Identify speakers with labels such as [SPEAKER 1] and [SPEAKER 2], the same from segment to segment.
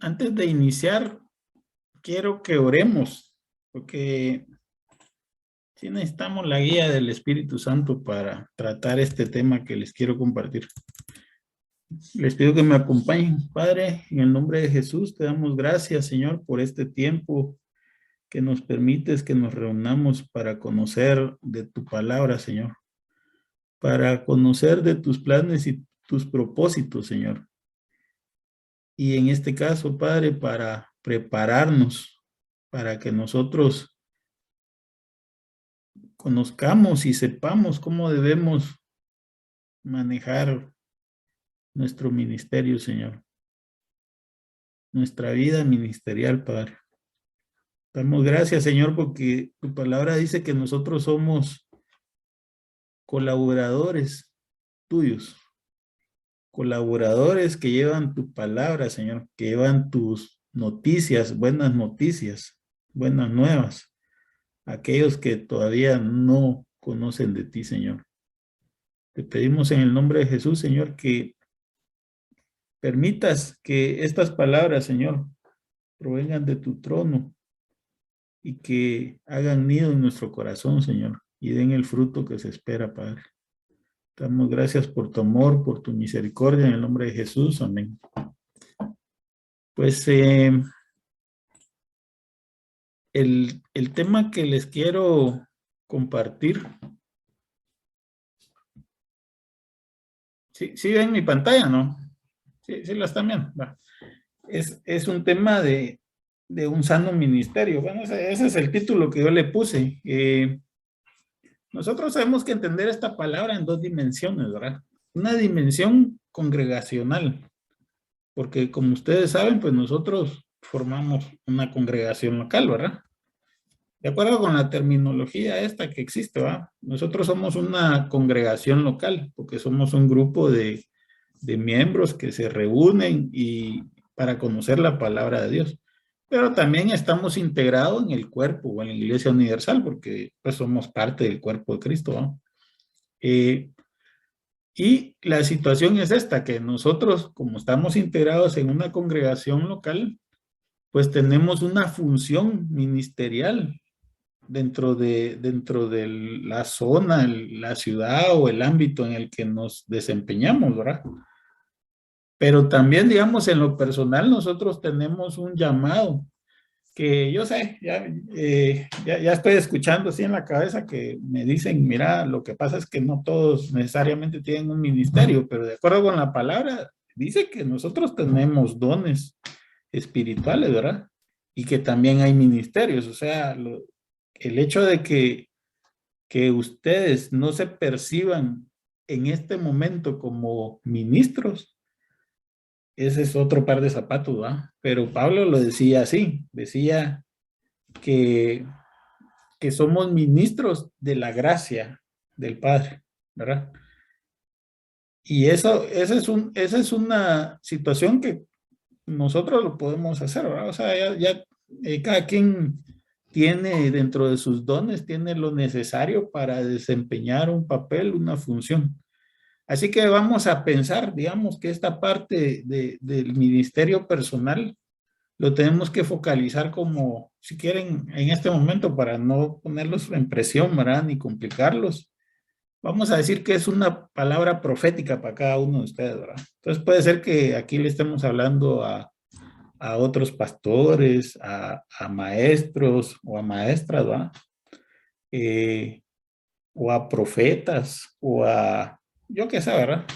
[SPEAKER 1] Antes de iniciar, quiero que oremos, porque sí necesitamos la guía del Espíritu Santo para tratar este tema que les quiero compartir. Les pido que me acompañen. Padre, en el nombre de Jesús, te damos gracias, Señor, por este tiempo que nos permites que nos reunamos para conocer de tu palabra, Señor, para conocer de tus planes y tus propósitos, Señor. Y en este caso, Padre, para prepararnos, para que nosotros conozcamos y sepamos cómo debemos manejar nuestro ministerio, Señor, nuestra vida ministerial, Padre. Damos gracias, Señor, porque tu palabra dice que nosotros somos colaboradores tuyos, colaboradores que llevan tu palabra, Señor, que llevan tus noticias, buenas nuevas, a aquellos que todavía no conocen de ti, Señor. Te pedimos en el nombre de Jesús, Señor, que permitas que estas palabras, Señor, provengan de tu trono y que hagan nido en nuestro corazón, Señor, y den el fruto que se espera, Padre. Damos gracias por tu amor, por tu misericordia, en el nombre de Jesús. Amén. Pues el tema que les quiero compartir. ¿Sí ven mi pantalla, no? Sí la están viendo. Es un tema de un sano ministerio. Bueno, ese es el título que yo le puse. Nosotros tenemos que entender esta palabra en dos dimensiones, ¿verdad? Una dimensión congregacional, porque como ustedes saben, pues nosotros formamos una congregación local, ¿verdad? De acuerdo con la terminología esta que existe, ¿verdad? Nosotros somos una congregación local, porque somos un grupo de miembros que se reúnen y para conocer la palabra de Dios. Pero también estamos integrados en el cuerpo o en la Iglesia Universal, porque pues somos parte del cuerpo de Cristo, ¿no? Y la situación es esta, que nosotros, como estamos integrados en una congregación local, pues tenemos una función ministerial dentro de la zona, la ciudad o el ámbito en el que nos desempeñamos, ¿verdad? Pero también, digamos, en lo personal, nosotros tenemos un llamado que yo sé, ya estoy escuchando así en la cabeza que me dicen, mira, lo que pasa es que no todos necesariamente tienen un ministerio, pero de acuerdo con la palabra, dice que nosotros tenemos dones espirituales, ¿verdad? Y que también hay ministerios, o sea, el hecho de que ustedes no se perciban en este momento como ministros, ese es otro par de zapatos, ¿verdad? Pero Pablo lo decía así, decía que, que somos ministros de la gracia del Padre, ¿verdad? Y esa es una situación que nosotros lo podemos hacer, ¿verdad? O sea, cada quien tiene dentro de sus dones, tiene lo necesario para desempeñar un papel, una función. Así que vamos a pensar, digamos, que esta parte del ministerio personal lo tenemos que focalizar como, si quieren, en este momento, para no ponerlos en presión, ¿verdad? Ni complicarlos. Vamos a decir que es una palabra profética para cada uno de ustedes, ¿verdad? Entonces puede ser que aquí le estemos hablando a otros pastores, a maestros o a maestras, ¿verdad? O a profetas, o a, yo qué sé, ¿verdad?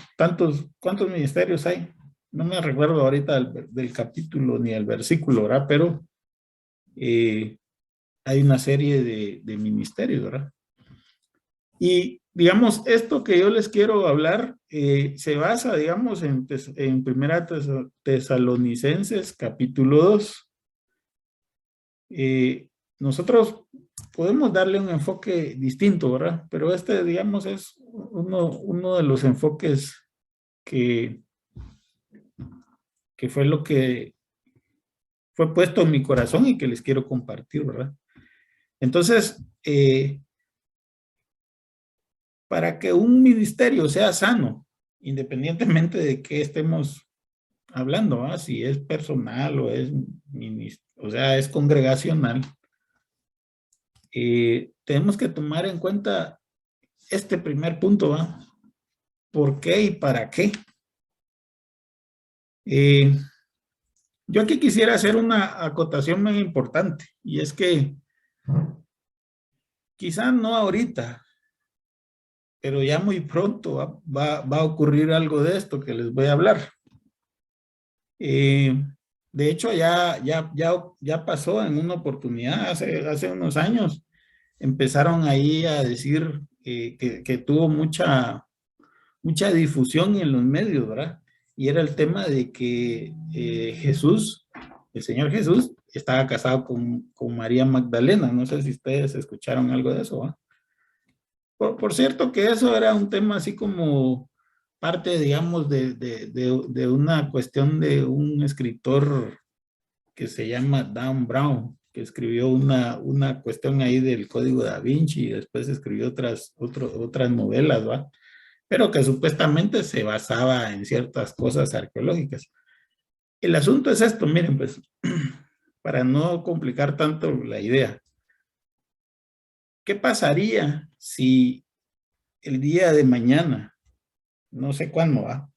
[SPEAKER 1] ¿Cuántos ministerios hay? No me recuerdo ahorita del capítulo ni el versículo, ¿verdad? Pero hay una serie de ministerios, ¿verdad? Y digamos, esto que yo les quiero hablar se basa, digamos, en Primera Tesalonicenses, capítulo 2. Nosotros podemos darle un enfoque distinto, ¿verdad? Pero este, digamos, es uno de los enfoques que fue lo que fue puesto en mi corazón y que les quiero compartir, ¿verdad? Entonces, para que un ministerio sea sano, independientemente de qué estemos hablando, ¿ah? Si es personal o es, o sea, es congregacional, tenemos que tomar en cuenta este primer punto, ¿va? ¿Por qué y para qué? Yo aquí quisiera hacer una acotación muy importante, y es que quizá no ahorita, pero ya muy pronto va a ocurrir algo de esto que les voy a hablar. De hecho, ya pasó en una oportunidad, hace unos años, empezaron ahí a decir que tuvo mucha difusión en los medios, ¿verdad? Y era el tema de que Jesús, el Señor Jesús, estaba casado con María Magdalena. No sé si ustedes escucharon algo de eso, ¿va? Por cierto que eso era un tema así como parte, digamos, de una cuestión de un escritor que se llama Dan Brown, que escribió una cuestión ahí del Código Da Vinci y después escribió otras novelas, ¿va? Pero que supuestamente se basaba en ciertas cosas arqueológicas. El asunto es esto, miren, pues, para no complicar tanto la idea. ¿Qué pasaría si el día de mañana, no sé cuándo va,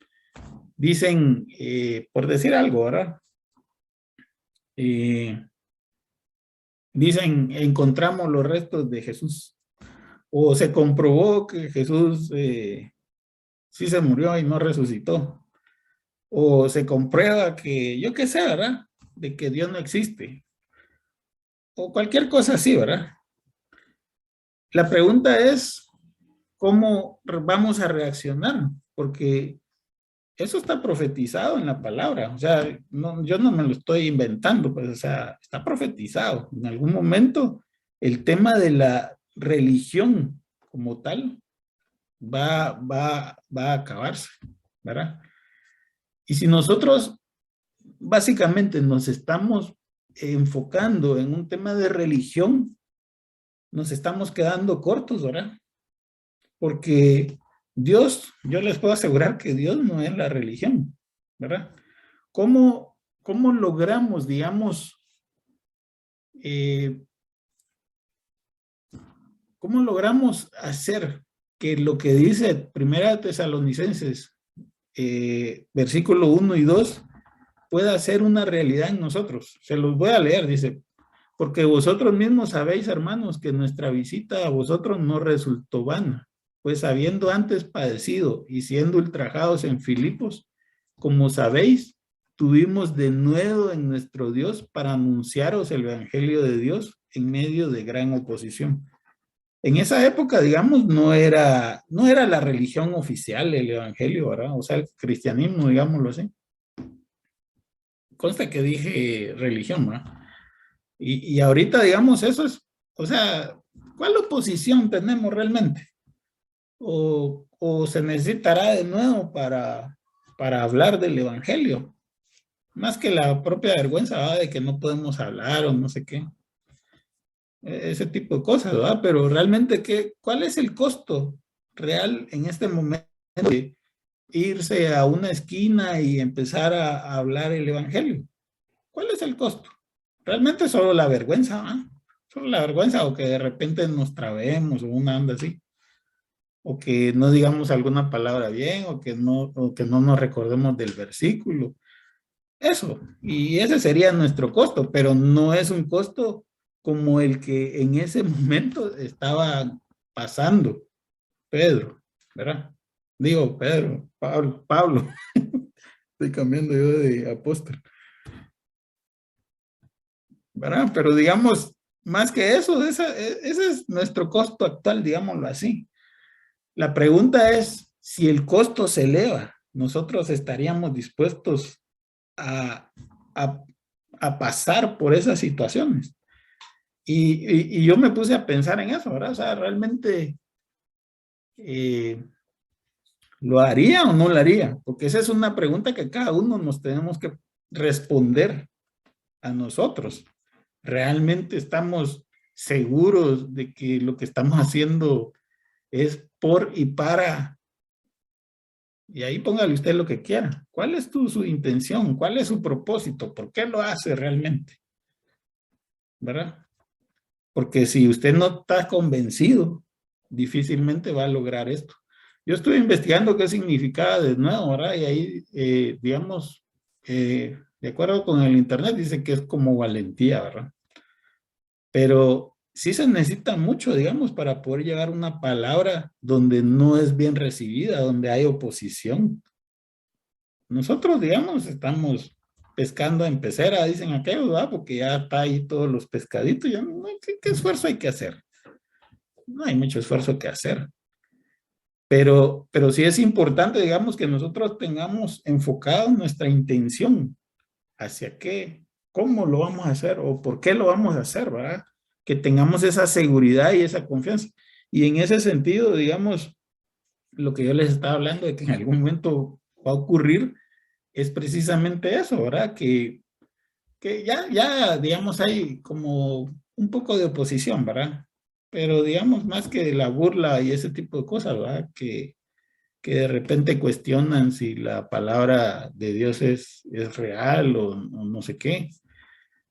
[SPEAKER 1] dicen, por decir algo, ¿verdad? Dicen, encontramos los restos de Jesús, o se comprobó que Jesús sí se murió y no resucitó, o se comprueba que, yo qué sé, ¿verdad? De que Dios no existe, o cualquier cosa así, ¿verdad? La pregunta es, ¿cómo vamos a reaccionar? Porque eso está profetizado en la palabra, o sea, no, yo no me lo estoy inventando, pues, o sea, está profetizado. En algún momento, el tema de la religión como tal va a acabarse, ¿verdad? Y si nosotros básicamente nos estamos enfocando en un tema de religión, nos estamos quedando cortos, ¿verdad? Porque Dios, yo les puedo asegurar que Dios no es la religión, ¿verdad? ¿Cómo logramos, digamos, eh, cómo logramos hacer que lo que dice Primera Tesalonicenses, versículo 1 y 2, pueda ser una realidad en nosotros? Se los voy a leer, dice, porque vosotros mismos sabéis, hermanos, que nuestra visita a vosotros no resultó vana, pues habiendo antes padecido y siendo ultrajados en Filipos, como sabéis, tuvimos de nuevo en nuestro Dios para anunciaros el evangelio de Dios en medio de gran oposición. En esa época, digamos, no era la religión oficial el evangelio, ¿verdad? O sea, el cristianismo, digámoslo así. Consta que dije religión, ¿verdad? Y ahorita, digamos, eso es, o sea, ¿cuál oposición tenemos realmente? ¿O se necesitará de nuevo para hablar del evangelio? Más que la propia vergüenza, ¿verdad? De que no podemos hablar o no sé qué. Ese tipo de cosas, ¿verdad? Pero realmente, ¿cuál es el costo real en este momento de irse a una esquina y empezar a hablar el evangelio? ¿Cuál es el costo? Realmente solo la vergüenza, ¿ah? Solo la vergüenza, o que de repente nos trabemos o una anda así, o que no digamos alguna palabra bien, o que no nos recordemos del versículo. Eso, y ese sería nuestro costo, pero no es un costo como el que en ese momento estaba pasando Pedro, ¿verdad? Digo, Pedro, Pablo, estoy cambiando yo de apóstol, ¿verdad? Pero digamos, más que eso, ese es nuestro costo actual, digámoslo así. La pregunta es, si el costo se eleva, nosotros estaríamos dispuestos a, a, a pasar por esas situaciones. Y yo me puse a pensar en eso, ¿verdad? O sea, realmente ¿lo haría o no lo haría? Porque esa es una pregunta que cada uno nos tenemos que responder a nosotros. ¿Realmente estamos seguros de que lo que estamos haciendo es por y para Y ahí póngale usted lo que quiera. ¿Cuál es su intención? ¿Cuál es su propósito? ¿Por qué lo hace realmente? ¿Verdad? Porque si usted no está convencido, difícilmente va a lograr esto. Yo estuve investigando qué significaba de nuevo, ¿verdad? Y ahí, digamos, de acuerdo con el internet, dice que es como valentía, ¿verdad? Pero sí se necesita mucho, digamos, para poder llevar una palabra donde no es bien recibida, donde hay oposición. Nosotros, digamos, estamos pescando en pecera, dicen aquellos, ¿verdad? Porque ya está ahí todos los pescaditos, ya no, ¿qué esfuerzo hay que hacer? No hay mucho esfuerzo que hacer. Pero sí es importante, digamos, que nosotros tengamos enfocado nuestra intención hacia qué, cómo lo vamos a hacer o por qué lo vamos a hacer, ¿verdad? Que tengamos esa seguridad y esa confianza. Y en ese sentido, digamos, lo que yo les estaba hablando de que en algún momento va a ocurrir es precisamente eso, ¿verdad? Que ya, digamos, hay como un poco de oposición, ¿verdad? Pero digamos, más que la burla y ese tipo de cosas, ¿verdad? Que de repente cuestionan si la palabra de Dios es real o no sé qué.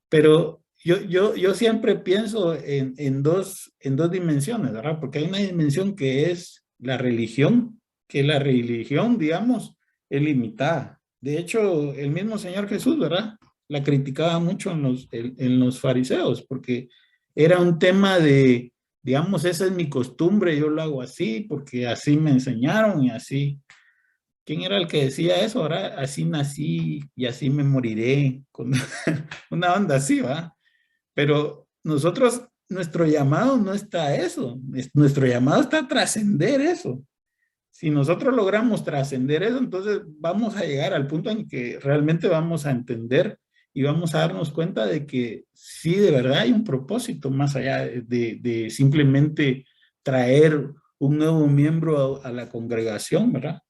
[SPEAKER 1] Pero yo siempre pienso en dos dimensiones, ¿verdad? Porque hay una dimensión que es la religión, que la religión, digamos, es limitada. De hecho, el mismo Señor Jesús, ¿verdad? La criticaba mucho en los fariseos, porque era un tema de, digamos, esa es mi costumbre, yo lo hago así, porque así me enseñaron y así. ¿Quién era el que decía eso? Ahora, así nací y así me moriré. Con una onda así, ¿va? Pero nosotros, nuestro llamado no está a eso. Nuestro llamado está a trascender eso. Si nosotros logramos trascender eso, entonces vamos a llegar al punto en que realmente vamos a entender y vamos a darnos cuenta de que sí, de verdad hay un propósito más allá de simplemente traer un nuevo miembro a la congregación, ¿verdad?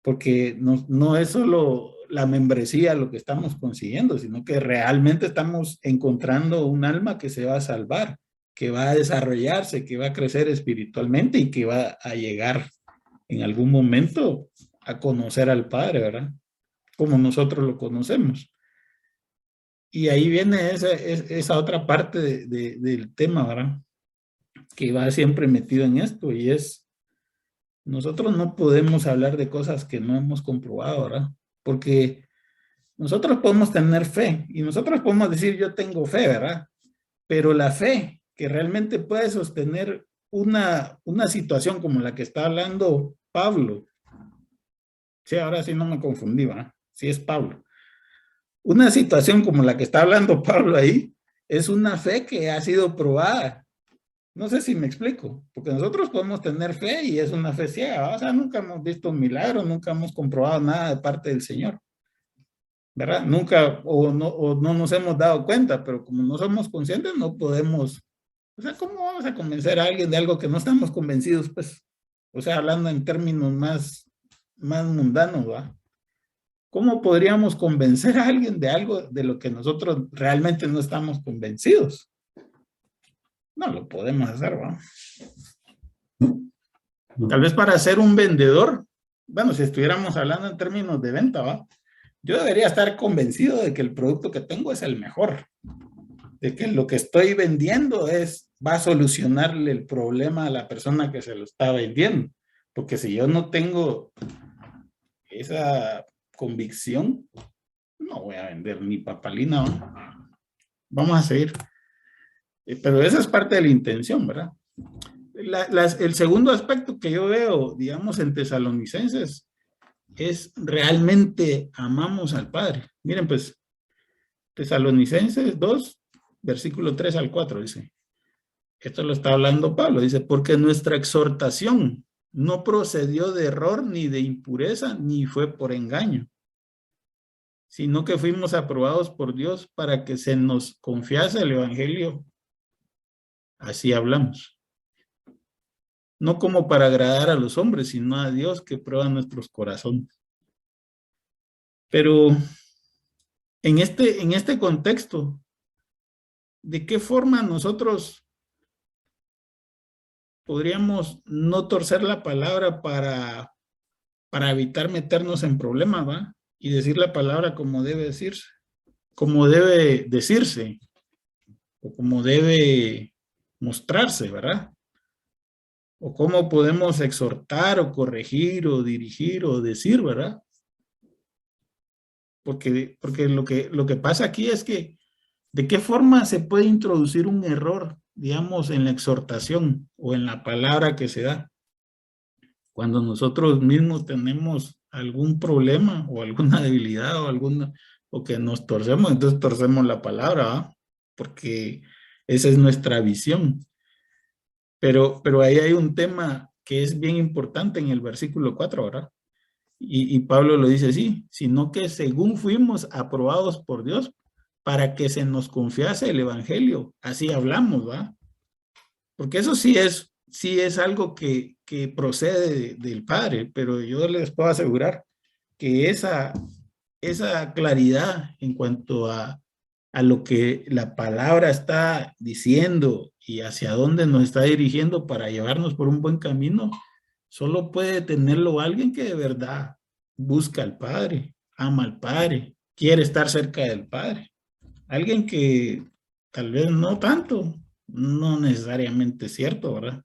[SPEAKER 1] Porque no es solo la membresía lo que estamos consiguiendo, sino que realmente estamos encontrando un alma que se va a salvar, que va a desarrollarse, que va a crecer espiritualmente y que va a llegar en algún momento a conocer al Padre, ¿verdad? Como nosotros lo conocemos. Y ahí viene esa otra parte del tema, ¿verdad? Que va siempre metido en esto y es nosotros no podemos hablar de cosas que no hemos comprobado, ¿verdad? Porque nosotros podemos tener fe y nosotros podemos decir yo tengo fe, ¿verdad? Pero la fe que realmente puede sostener una situación como la que está hablando Pablo, sí, ahora sí no me confundí, ¿verdad? Sí es Pablo. Una situación como la que está hablando Pablo ahí es una fe que ha sido probada. No sé si me explico, porque nosotros podemos tener fe y es una fe ciega, o sea, nunca hemos visto un milagro, nunca hemos comprobado nada de parte del Señor, ¿verdad? Nunca o no nos hemos dado cuenta, pero como no somos conscientes, no podemos, o sea, ¿cómo vamos a convencer a alguien de algo que no estamos convencidos, pues? O sea, hablando en términos más mundanos, ¿va? ¿Cómo podríamos convencer a alguien de algo de lo que nosotros realmente no estamos convencidos? No lo podemos hacer, ¿va? Tal vez para ser un vendedor, bueno, si estuviéramos hablando en términos de venta, ¿va? Yo debería estar convencido de que el producto que tengo es el mejor, de que lo que estoy vendiendo va a solucionarle el problema a la persona que se lo está vendiendo. Porque si yo no tengo esa convicción, no voy a vender ni papalina, ¿va? Vamos a seguir. Pero esa es parte de la intención, ¿verdad? El segundo aspecto que yo veo, digamos, en Tesalonicenses es realmente amamos al Padre. Miren, pues, Tesalonicenses 2, versículo 3 al 4 dice, esto lo está hablando Pablo, dice, porque nuestra exhortación no procedió de error ni de impureza, ni fue por engaño, sino que fuimos aprobados por Dios para que se nos confiase el Evangelio. Así hablamos. No como para agradar a los hombres, sino a Dios que prueba nuestros corazones. Pero en este contexto, ¿de qué forma nosotros podríamos no torcer la palabra para evitar meternos en problemas, ¿va? Y decir la palabra como debe decirse, como debe decirse, o como debe mostrarse, ¿verdad? O cómo podemos exhortar o corregir o dirigir o decir, ¿verdad? Porque lo que pasa aquí es que, ¿de qué forma se puede introducir un error, digamos, en la exhortación o en la palabra que se da? Cuando nosotros mismos tenemos algún problema o alguna debilidad o que nos torcemos, entonces torcemos la palabra, ¿va? Porque esa es nuestra visión. Pero ahí hay un tema que es bien importante en el versículo 4, ¿verdad? Y Pablo lo dice así, sino que según fuimos aprobados por Dios para que se nos confiase el evangelio, así hablamos, ¿va? Porque eso sí es algo que procede del Padre, pero yo les puedo asegurar que esa claridad en cuanto a lo que la palabra está diciendo y hacia dónde nos está dirigiendo para llevarnos por un buen camino, solo puede tenerlo alguien que de verdad busca al Padre, ama al Padre, quiere estar cerca del Padre. Alguien que tal vez no tanto, no necesariamente es cierto, ¿verdad?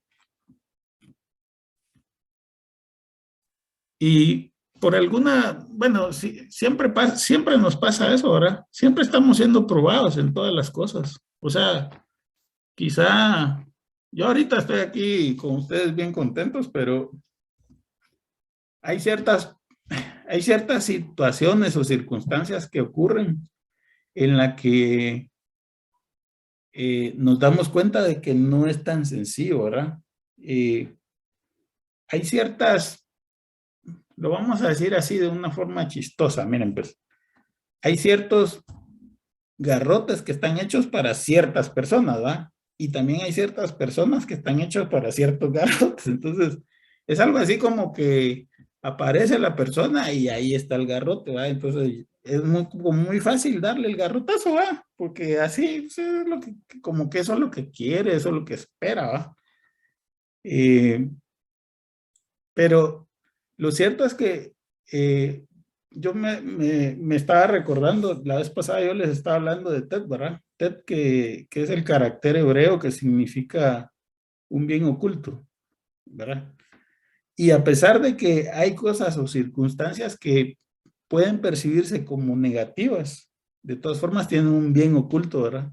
[SPEAKER 1] Y por alguna, bueno, sí, siempre nos pasa eso, ¿verdad? Siempre estamos siendo probados en todas las cosas. O sea, quizá yo ahorita estoy aquí con ustedes bien contentos, pero hay ciertas, hay ciertas situaciones o circunstancias que ocurren en la que nos damos cuenta de que no es tan sencillo, ¿verdad? Eh, hay ciertas, lo vamos a decir así de una forma chistosa, miren, pues, hay ciertos garrotes que están hechos para ciertas personas, ¿va? Y también hay ciertas personas que están hechos para ciertos garrotes. Entonces, es algo así como que aparece la persona y ahí está el garrote, ¿va? Entonces, es muy fácil darle el garrotazo, ¿va? Porque así pues, es lo que, como que eso es lo que quiere, eso es lo que espera, ¿va? Eh, pero lo cierto es que yo me estaba recordando, la vez pasada yo les estaba hablando de Ted, ¿verdad? Ted que es el carácter hebreo que significa un bien oculto, ¿verdad? Y a pesar de que hay cosas o circunstancias que pueden percibirse como negativas, de todas formas tienen un bien oculto, ¿verdad?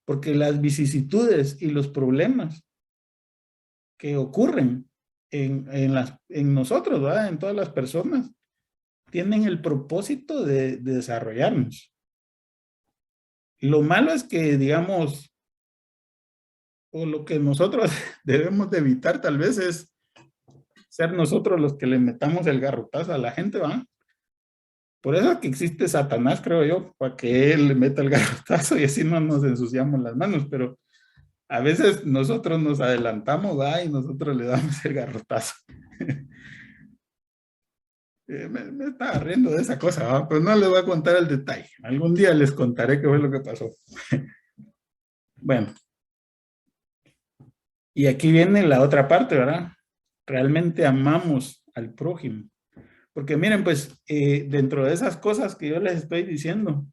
[SPEAKER 1] Porque las vicisitudes y los problemas que ocurren en nosotros, ¿verdad? En todas las personas, tienen el propósito de desarrollarnos. Lo malo es que, digamos, o lo que nosotros debemos de evitar tal vez es ser nosotros los que le metamos el garrotazo a la gente, ¿va? Por eso que existe Satanás, creo yo, para que él le meta el garrotazo y así no nos ensuciamos las manos, pero a veces nosotros nos adelantamos, ¿va? Y nosotros le damos el garrotazo. Me estaba riendo de esa cosa, ¿va? Pero no les voy a contar el detalle. Algún día les contaré qué fue lo que pasó. Bueno, y aquí viene la otra parte, ¿verdad? Realmente amamos al prójimo. Porque miren, pues, dentro de esas cosas que yo les estoy diciendo,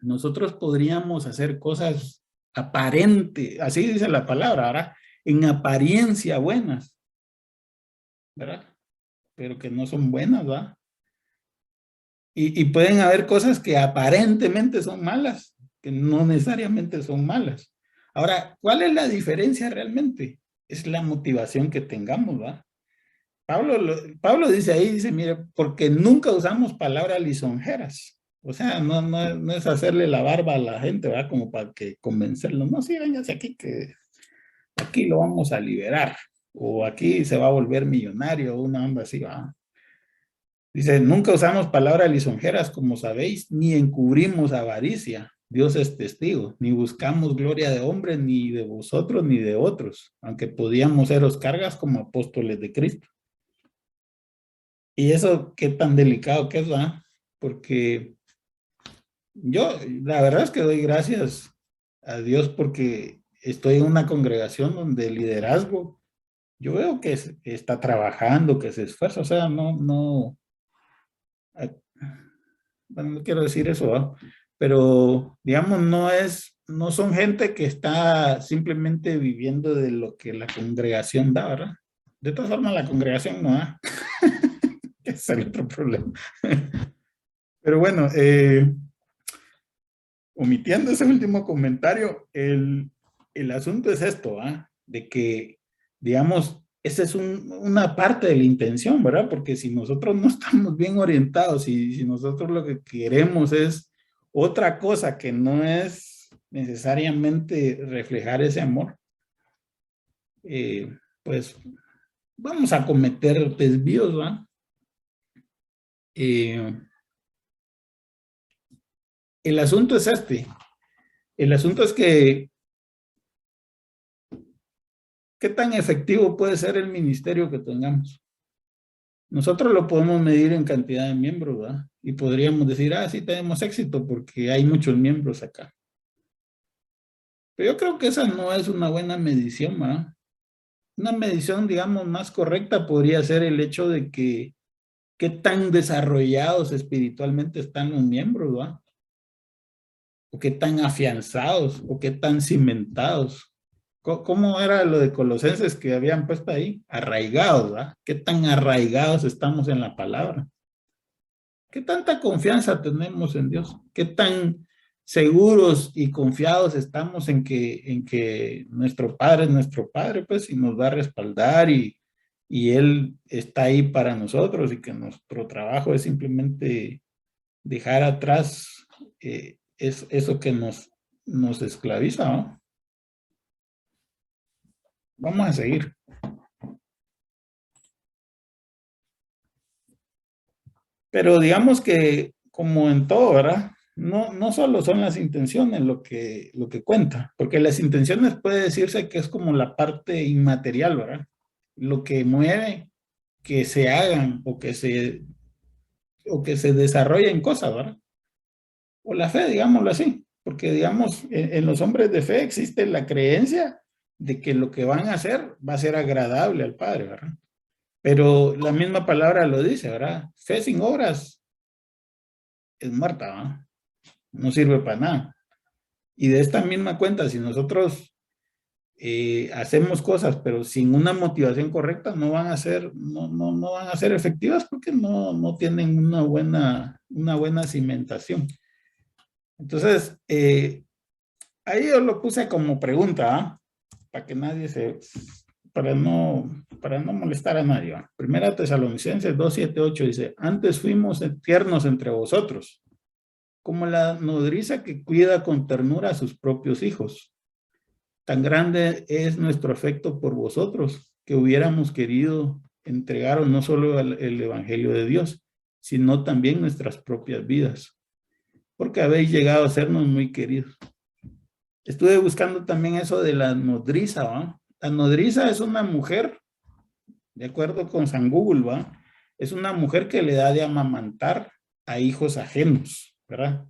[SPEAKER 1] nosotros podríamos hacer cosas aparente, así dice la palabra, ¿verdad? En apariencia buenas, ¿verdad? Pero que no son buenas, ¿verdad? Y pueden haber cosas que aparentemente son malas, que no necesariamente son malas. Ahora, ¿cuál es la diferencia realmente? Es la motivación que tengamos, ¿va? Pablo dice ahí, dice, mire, porque nunca usamos palabras lisonjeras. O sea, no es hacerle la barba a la gente, ¿verdad? Como para que convencerlo. No, sí, véngase aquí, que aquí lo vamos a liberar. O aquí se va a volver millonario, o una onda así, ¿va? Dice, nunca usamos palabras lisonjeras, como sabéis, ni encubrimos avaricia. Dios es testigo. Ni buscamos gloria de hombres, ni de vosotros, ni de otros, aunque podíamos seros cargas como apóstoles de Cristo. Y eso, qué tan delicado que es, ¿verdad? Porque yo, la verdad es que doy gracias a Dios porque estoy en una congregación donde el liderazgo Yo veo que está trabajando, que se esfuerza, o sea, eh, bueno, no quiero decir eso, ¿va? Pero digamos, no son gente que está simplemente viviendo de lo que la congregación da, ¿verdad? De todas formas, la congregación no da. Ese es el otro problema. Pero bueno, omitiendo ese último comentario, el asunto es esto, ¿ah? De que, digamos, esa es una parte de la intención, ¿verdad? Porque si nosotros no estamos bien orientados y si nosotros lo que queremos es otra cosa que no es necesariamente reflejar ese amor, pues vamos a cometer desvíos, ¿verdad? El asunto es este. El asunto es que ¿qué tan efectivo puede ser el ministerio que tengamos? Nosotros lo podemos medir en cantidad de miembros, ¿verdad? Y podríamos decir, sí tenemos éxito porque hay muchos miembros acá. Pero yo creo que esa no es una buena medición, ¿verdad? Una medición, digamos, más correcta podría ser el hecho de que qué tan desarrollados espiritualmente están los miembros, ¿verdad? O qué tan afianzados, o qué tan cimentados. ¿Cómo era lo de Colosenses que habían puesto ahí? Arraigados, ¿verdad? ¿Qué tan arraigados estamos en la palabra? ¿Qué tanta confianza tenemos en Dios? ¿Qué tan seguros y confiados estamos en que nuestro Padre es nuestro Padre, pues, y nos va a respaldar y Él está ahí para nosotros y que nuestro trabajo es simplemente dejar atrás es eso que nos esclaviza, ¿no? Vamos a seguir. Pero digamos que, como en todo, ¿verdad? No solo son las intenciones lo que cuenta, porque las intenciones puede decirse que es como la parte inmaterial, ¿verdad? Lo que mueve que se hagan o que se desarrollen cosas, ¿verdad? O la fe, digámoslo así, porque digamos, en los hombres de fe existe la creencia de que lo que van a hacer va a ser agradable al Padre, ¿verdad? Pero la misma palabra lo dice, ¿verdad? Fe sin obras es muerta, ¿verdad? No sirve para nada. Y de esta misma cuenta, si nosotros hacemos cosas, pero sin una motivación correcta, no van a ser, no van a ser efectivas porque no tienen una buena cimentación. Entonces, ahí yo lo puse como pregunta, para que nadie para no molestar a nadie. ¿va? Primera Tesalonicenses 2:7-8 dice, antes fuimos tiernos entre vosotros, como la nodriza que cuida con ternura a sus propios hijos. Tan grande es nuestro afecto por vosotros que hubiéramos querido entregaros no solo el Evangelio de Dios, sino también nuestras propias vidas, porque habéis llegado a sernos muy queridos. Estuve buscando también eso de la nodriza, ¿va? La nodriza es una mujer, de acuerdo con San Google, ¿va? Es una mujer que le da de amamantar a hijos ajenos, ¿verdad?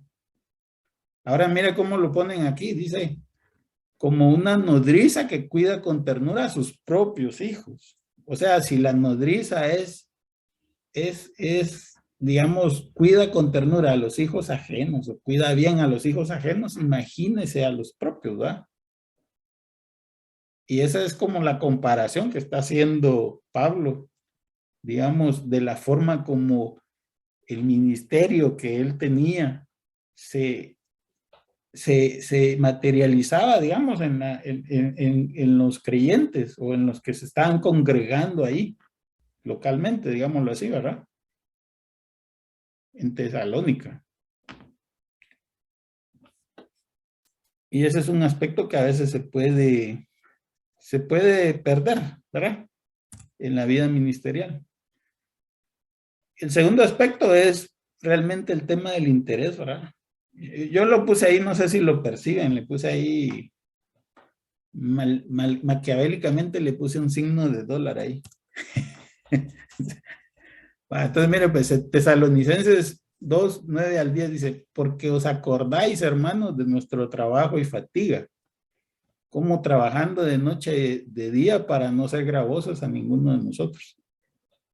[SPEAKER 1] Ahora mira cómo lo ponen aquí, dice, como una nodriza que cuida con ternura a sus propios hijos. O sea, si la nodriza digamos, cuida con ternura a los hijos ajenos o cuida bien a los hijos ajenos, imagínese a los propios, ¿verdad? Y esa es como la comparación que está haciendo Pablo, digamos, de la forma como el ministerio que él tenía se materializaba, digamos, en los creyentes o en los que se estaban congregando ahí localmente, digámoslo así, ¿verdad? En Tesalónica. Y ese es un aspecto que a veces se puede perder, ¿verdad? En la vida ministerial. El segundo aspecto es realmente el tema del interés, ¿verdad? Yo lo puse ahí, no sé si lo perciben, le puse ahí maquiavélicamente le puse un signo de dólar ahí. Entonces, mire, pues Tesalonicenses 2:9-10 dice, porque os acordáis, hermanos, de nuestro trabajo y fatiga, como trabajando de noche, de día, para no ser gravosos a ninguno de nosotros.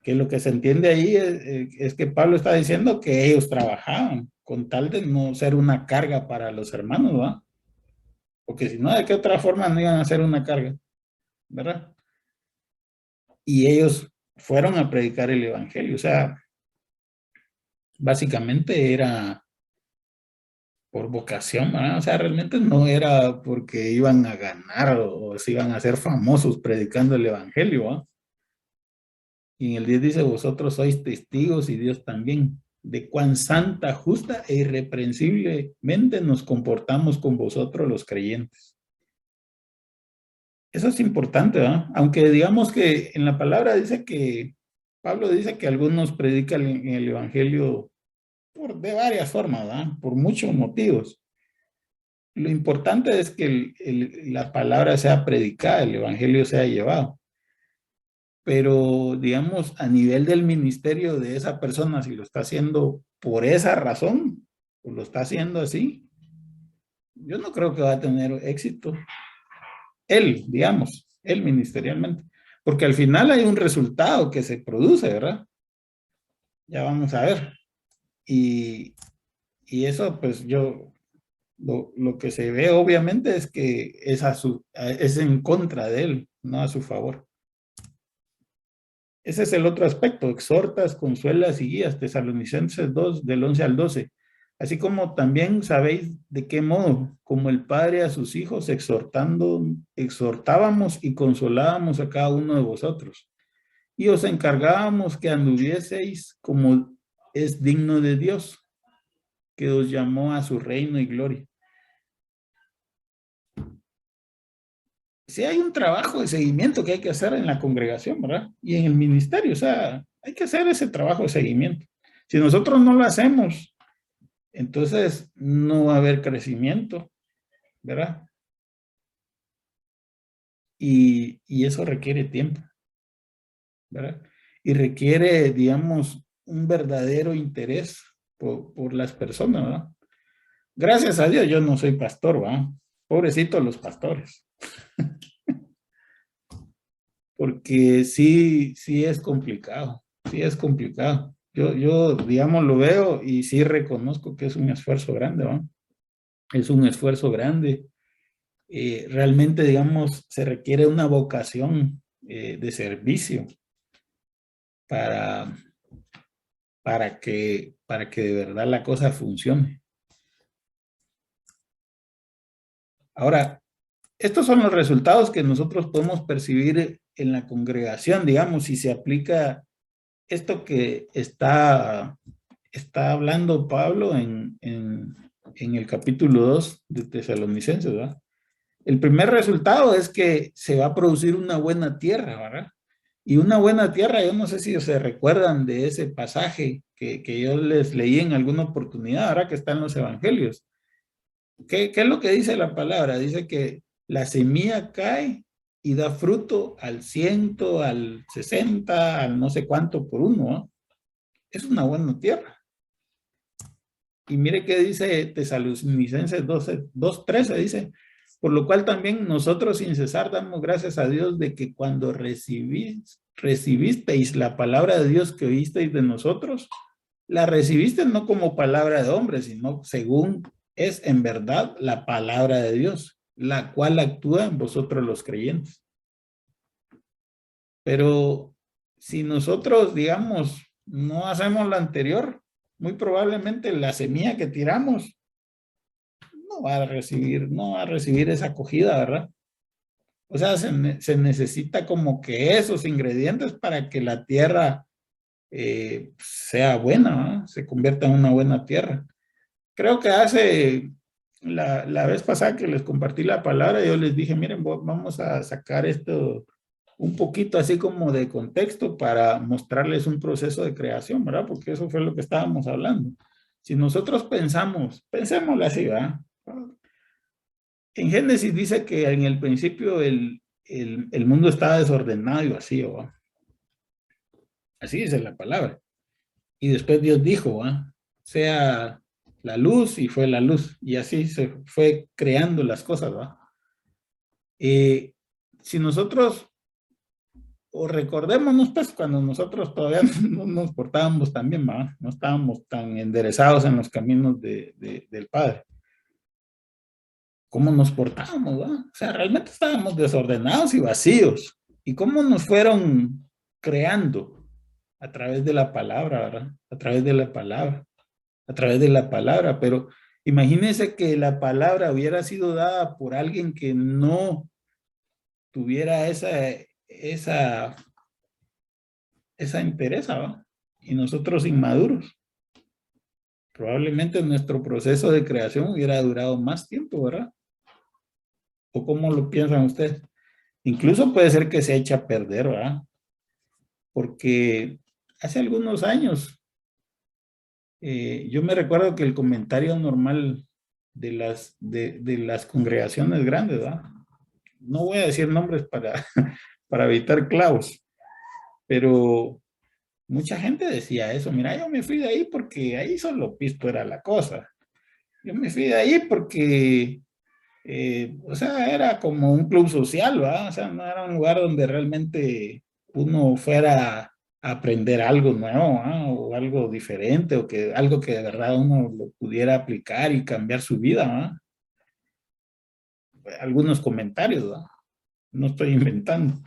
[SPEAKER 1] Que lo que se entiende ahí es que Pablo está diciendo que ellos trabajaban con tal de no ser una carga para los hermanos, ¿verdad? Porque si no, ¿de qué otra forma no iban a ser una carga? ¿Verdad? Y ellos fueron a predicar el evangelio, o sea, básicamente era por vocación, ¿verdad? O sea, realmente no era porque iban a ganar o se iban a hacer famosos predicando el evangelio, ¿verdad? Y en el 10 dice, vosotros sois testigos y Dios también, de cuán santa, justa e irreprensiblemente nos comportamos con vosotros los creyentes. Eso es importante, ¿verdad? Aunque digamos que en la palabra dice que, Pablo dice que algunos predican el evangelio de varias formas, ¿verdad? Por muchos motivos. Lo importante es que la palabra sea predicada, el evangelio sea llevado. Pero digamos, a nivel del ministerio de esa persona, si lo está haciendo por esa razón, o lo está haciendo así, yo no creo que va a tener éxito. Él, digamos, él ministerialmente. Porque al final hay un resultado que se produce, ¿verdad? Ya vamos a ver. Y, y eso, pues lo que se ve obviamente es que es en contra de él, no a su favor. Ese es el otro aspecto, exhortas, consuelas y guías, Tesalonicenses 2, del 11 al 12. Así como también sabéis de qué modo, como el Padre a sus hijos, exhortábamos y consolábamos a cada uno de vosotros. Y os encargábamos que anduvieseis como es digno de Dios, que os llamó a su reino y gloria. Sí hay un trabajo de seguimiento que hay que hacer en la congregación, ¿verdad? Y en el ministerio, o sea, hay que hacer ese trabajo de seguimiento. Si nosotros no lo hacemos, entonces no va a haber crecimiento, ¿verdad? Y eso requiere tiempo, ¿verdad? Y requiere, digamos, un verdadero interés por las personas, ¿verdad? Gracias a Dios yo no soy pastor, ¿verdad? Pobrecitos los pastores, porque sí es complicado, sí es complicado. Digamos, lo veo y sí reconozco que es un esfuerzo grande, ¿verdad? Es un esfuerzo grande. Realmente, digamos, se requiere una vocación de servicio para, para que de verdad la cosa funcione. Ahora, estos son los resultados que nosotros podemos percibir en la congregación, digamos, si se aplica esto que está hablando Pablo en el capítulo 2 de Tesalonicenses, ¿verdad? El primer resultado es que se va a producir una buena tierra, ¿verdad? Y una buena tierra, yo no sé si se recuerdan de ese pasaje que yo les leí en alguna oportunidad, ahora que está en los evangelios. ¿Qué es lo que dice la palabra? Dice que la semilla cae y da fruto al 100, al 60, al no sé cuánto por uno, ¿no? Es una buena tierra. Y mire qué dice Tesalonicenses 2:13, dice, por lo cual también nosotros sin cesar damos gracias a Dios de que cuando recibisteis la palabra de Dios que oísteis de nosotros, la recibiste no como palabra de hombre, sino según es en verdad la palabra de Dios, la cual actúa en vosotros los creyentes. Pero si nosotros, digamos, no hacemos lo anterior, muy probablemente la semilla que tiramos no va a recibir esa acogida, ¿verdad? O sea, se necesita como que esos ingredientes para que la tierra sea buena, ¿no? Se convierta en una buena tierra. Creo que la vez pasada que les compartí la palabra, yo les dije, miren, vamos a sacar esto un poquito así como de contexto para mostrarles un proceso de creación, ¿verdad? Porque eso fue lo que estábamos hablando. Si nosotros pensémoslo así, ¿verdad? En Génesis dice que en el principio el mundo estaba desordenado y vacío, ¿va? Así dice la palabra. Y después Dios dijo, ¿va? Sea la luz y fue la luz. Y así se fue creando las cosas, ¿va? Si nosotros, o recordémonos pues cuando nosotros todavía no nos portábamos tan bien, ¿va? No estábamos tan enderezados en los caminos del Padre. ¿Cómo nos portábamos? ¿Va? O sea, realmente estábamos desordenados y vacíos. ¿Y cómo nos fueron creando? A través de la palabra, ¿verdad? A través de la palabra. A través de la palabra. Pero imagínense que la palabra hubiera sido dada por alguien que no tuviera esa interés, ¿va? Y nosotros inmaduros. Probablemente nuestro proceso de creación hubiera durado más tiempo, ¿verdad? ¿O cómo lo piensan ustedes? Incluso puede ser que se eche a perder, ¿verdad? Porque hace algunos años, yo me recuerdo que el comentario normal de las congregaciones grandes, ¿verdad? No voy a decir nombres para evitar clavos, pero mucha gente decía eso. Mira, yo me fui de ahí porque ahí solo pisto era la cosa. Yo me fui de ahí porque, o sea, era como un club social, ¿verdad? O sea, no era un lugar donde realmente uno fuera a aprender algo nuevo, ¿verdad? O algo diferente, o que algo que de verdad uno lo pudiera aplicar y cambiar su vida, ¿verdad? Algunos comentarios, ¿verdad? No estoy inventando,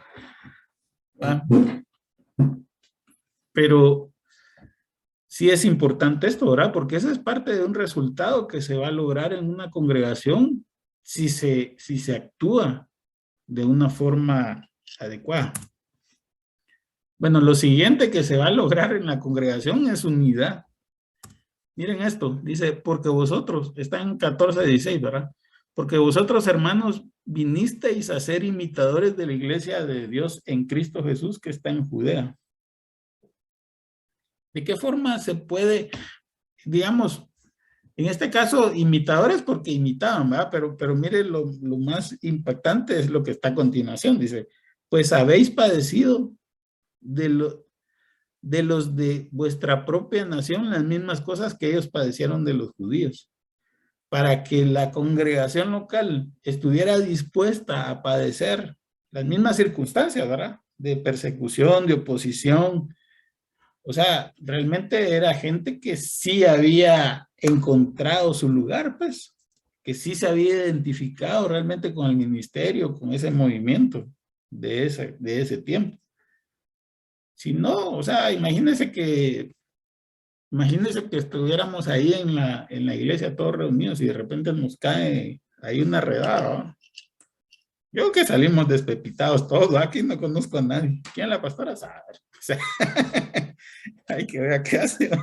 [SPEAKER 1] ¿verdad? Pero sí es importante esto, ¿verdad? Porque esa es parte de un resultado que se va a lograr en una congregación si se actúa de una forma adecuada. Bueno, lo siguiente que se va a lograr en la congregación es unidad. Miren esto, dice, porque vosotros, está en 14:16, ¿verdad? Porque vosotros, hermanos, vinisteis a ser imitadores de la iglesia de Dios en Cristo Jesús que está en Judea. ¿De qué forma se puede, digamos, en este caso, imitadores porque imitaban, ¿verdad? Pero mire, lo más impactante es lo que está a continuación. Dice, pues habéis padecido de, de los de vuestra propia nación las mismas cosas que ellos padecieron de los judíos, para que la congregación local estuviera dispuesta a padecer las mismas circunstancias, ¿verdad? De persecución, de oposición. O sea, realmente era gente que sí había encontrado su lugar, pues, que sí se había identificado realmente con el ministerio, con ese movimiento de ese tiempo. Si no, o sea, imagínense que estuviéramos ahí en la iglesia todos reunidos y de repente nos cae ahí una redada, ¿no? Yo creo que salimos despepitados todos, ¿no? Aquí no conozco a nadie. ¿Quién la pastora sabe? O sea, hay que ver qué hace, ¿no?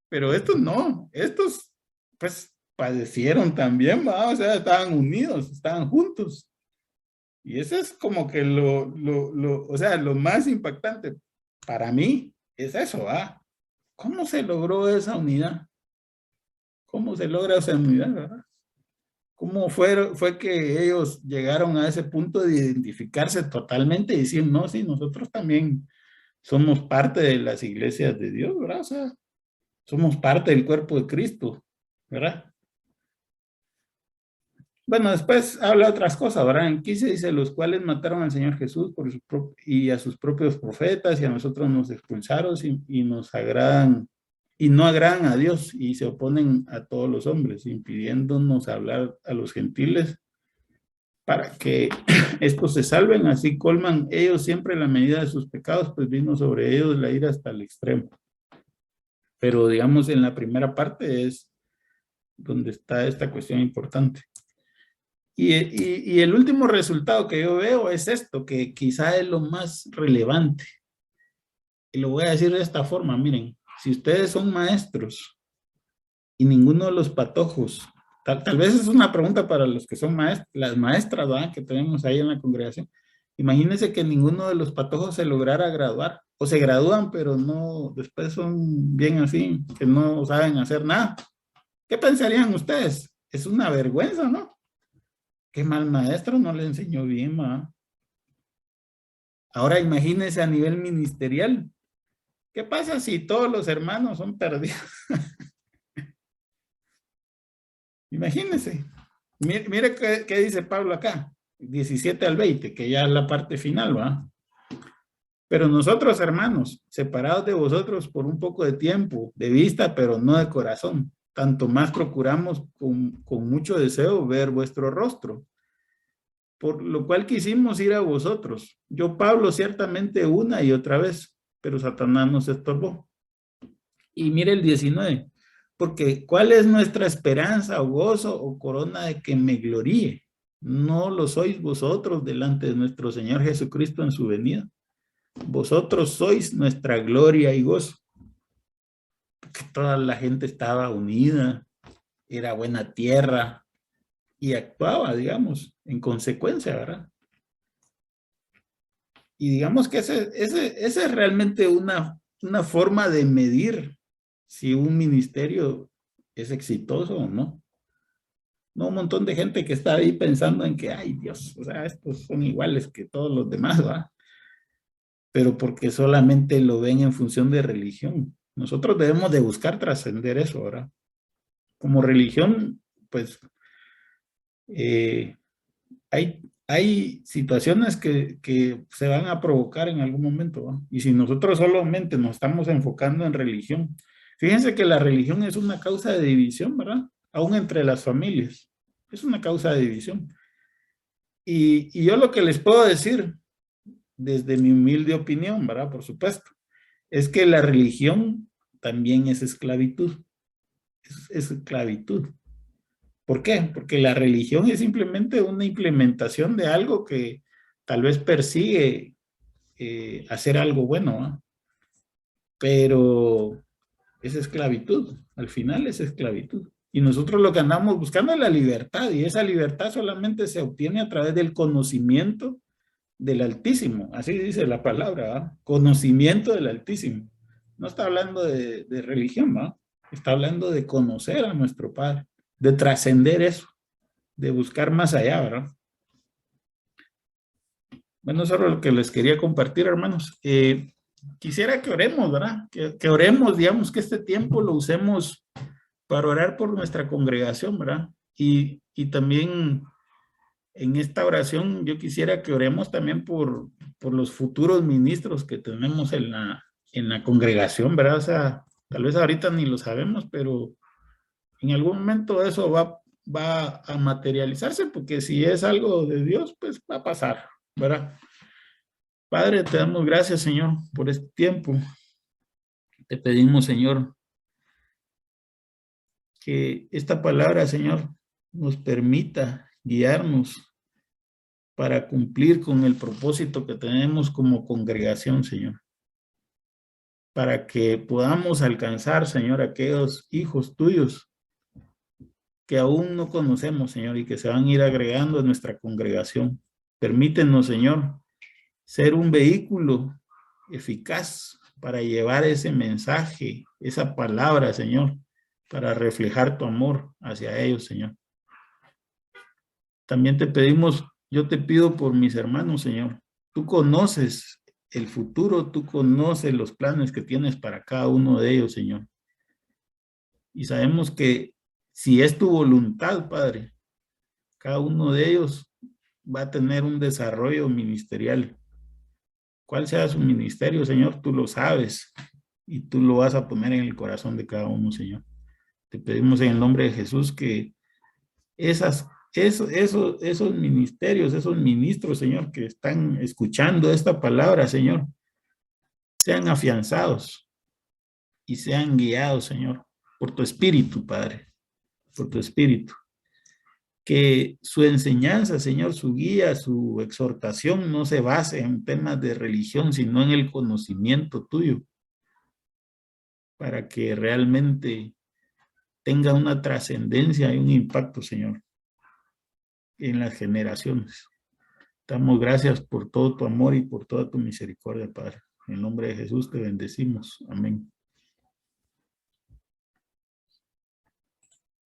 [SPEAKER 1] Pero estos no, estos pues padecieron también, ¿va? O sea, estaban unidos, estaban juntos. Y eso es como que o sea, lo más impactante para mí es eso, ¿va? ¿Cómo se logró esa unidad? ¿Cómo se logra esa unidad, verdad? ¿Cómo fue que ellos llegaron a ese punto de identificarse totalmente y decir, no, sí, nosotros también somos parte de las iglesias de Dios, ¿verdad? O sea, somos parte del cuerpo de Cristo, ¿verdad? Bueno, después habla otras cosas, ¿verdad? En 15 dice, los cuales mataron al Señor Jesús y a sus propios profetas y a nosotros nos expulsaron y nos agradan y no agradan a Dios y se oponen a todos los hombres, impidiéndonos hablar a los gentiles para que estos se salven, así colman ellos siempre la medida de sus pecados, pues vino sobre ellos la ira hasta el extremo. Pero digamos en la primera parte es donde está esta cuestión importante. Y el último resultado que yo veo es esto, que quizá es lo más relevante. Y lo voy a decir de esta forma, miren, si ustedes son maestros y ninguno de los patojos, tal vez es una pregunta para los que son las maestras, ¿verdad? Que tenemos ahí en la congregación. Imagínense que ninguno de los patojos se lograra graduar, o se gradúan, pero no, después son bien así, que no saben hacer nada. ¿Qué pensarían ustedes? Es una vergüenza, ¿no? Qué mal maestro, no le enseñó bien, ¿va? Ahora imagínense a nivel ministerial. ¿Qué pasa si todos los hermanos son perdidos? Imagínense. Mire qué dice Pablo acá, 17 al 20, que ya es la parte final, ¿va? Pero nosotros, hermanos, separados de vosotros por un poco de tiempo, de vista, pero no de corazón, tanto más procuramos con mucho deseo ver vuestro rostro, por lo cual quisimos ir a vosotros. Yo, Pablo, ciertamente una y otra vez, pero Satanás nos estorbó. Y mire el 19, porque ¿cuál es nuestra esperanza o gozo o corona de que me gloríe? No lo sois vosotros delante de nuestro Señor Jesucristo en su venida. Vosotros sois nuestra gloria y gozo. Porque toda la gente estaba unida, era buena tierra y actuaba, digamos, en consecuencia, ¿verdad? Y digamos que ese es realmente una forma de medir si un ministerio es exitoso o no. No un montón de gente que está ahí pensando en que, ay Dios, o sea, estos son iguales que todos los demás, ¿va? Pero porque solamente lo ven en función de religión. Nosotros debemos de buscar trascender eso, ¿verdad? Como religión, pues eh, hay situaciones que se van a provocar en algún momento, ¿va? Y si nosotros solamente nos estamos enfocando en religión, fíjense que la religión es una causa de división, ¿verdad? Aún entre las familias. Es una causa de división. Y yo lo que les puedo decir, desde mi humilde opinión, ¿verdad? Por supuesto, es que la religión también es esclavitud. Es esclavitud. ¿Por qué? Porque la religión es simplemente una implementación de algo que tal vez persigue hacer algo bueno, ¿no? Pero es esclavitud. Al final es esclavitud. Y nosotros lo que andamos buscando es la libertad, y esa libertad solamente se obtiene a través del conocimiento del Altísimo, así dice la palabra, ¿va? Conocimiento del Altísimo. No está hablando de religión, ¿va? Está hablando de conocer a nuestro Padre, de trascender eso, de buscar más allá, ¿verdad? Bueno, eso es lo que les quería compartir, hermanos. Quisiera que oremos, ¿verdad? Que oremos, digamos, que este tiempo lo usemos para orar por nuestra congregación, ¿verdad? Y también en esta oración yo quisiera que oremos también por los futuros ministros que tenemos en la congregación, ¿verdad? O sea, tal vez ahorita ni lo sabemos, pero en algún momento eso va a materializarse, porque si es algo de Dios, pues va a pasar, ¿verdad? Padre, te damos gracias, Señor, por este tiempo. Te pedimos, Señor, que esta palabra, Señor, nos permita guiarnos para cumplir con el propósito que tenemos como congregación, Señor. Para que podamos alcanzar, Señor, aquellos hijos tuyos que aún no conocemos, Señor, y que se van a ir agregando a nuestra congregación. Permítenos, Señor, ser un vehículo eficaz para llevar ese mensaje, esa palabra, Señor, para reflejar tu amor hacia ellos, Señor. También te pedimos, yo te pido por mis hermanos, Señor. Tú conoces el futuro, tú conoces los planes que tienes para cada uno de ellos, Señor. Y sabemos que si es tu voluntad, Padre, cada uno de ellos va a tener un desarrollo ministerial. Cuál sea su ministerio, Señor, tú lo sabes y tú lo vas a poner en el corazón de cada uno, Señor. Te pedimos en el nombre de Jesús que esos ministerios, esos ministros, Señor, que están escuchando esta palabra, Señor, sean afianzados y sean guiados, Señor, por tu espíritu, Padre, por tu espíritu. Que su enseñanza, Señor, su guía, su exhortación no se base en temas de religión, sino en el conocimiento tuyo, para que realmente tenga una trascendencia y un impacto, Señor, en las generaciones. Damos gracias por todo tu amor y por toda tu misericordia, Padre. En el nombre de Jesús te bendecimos. Amén.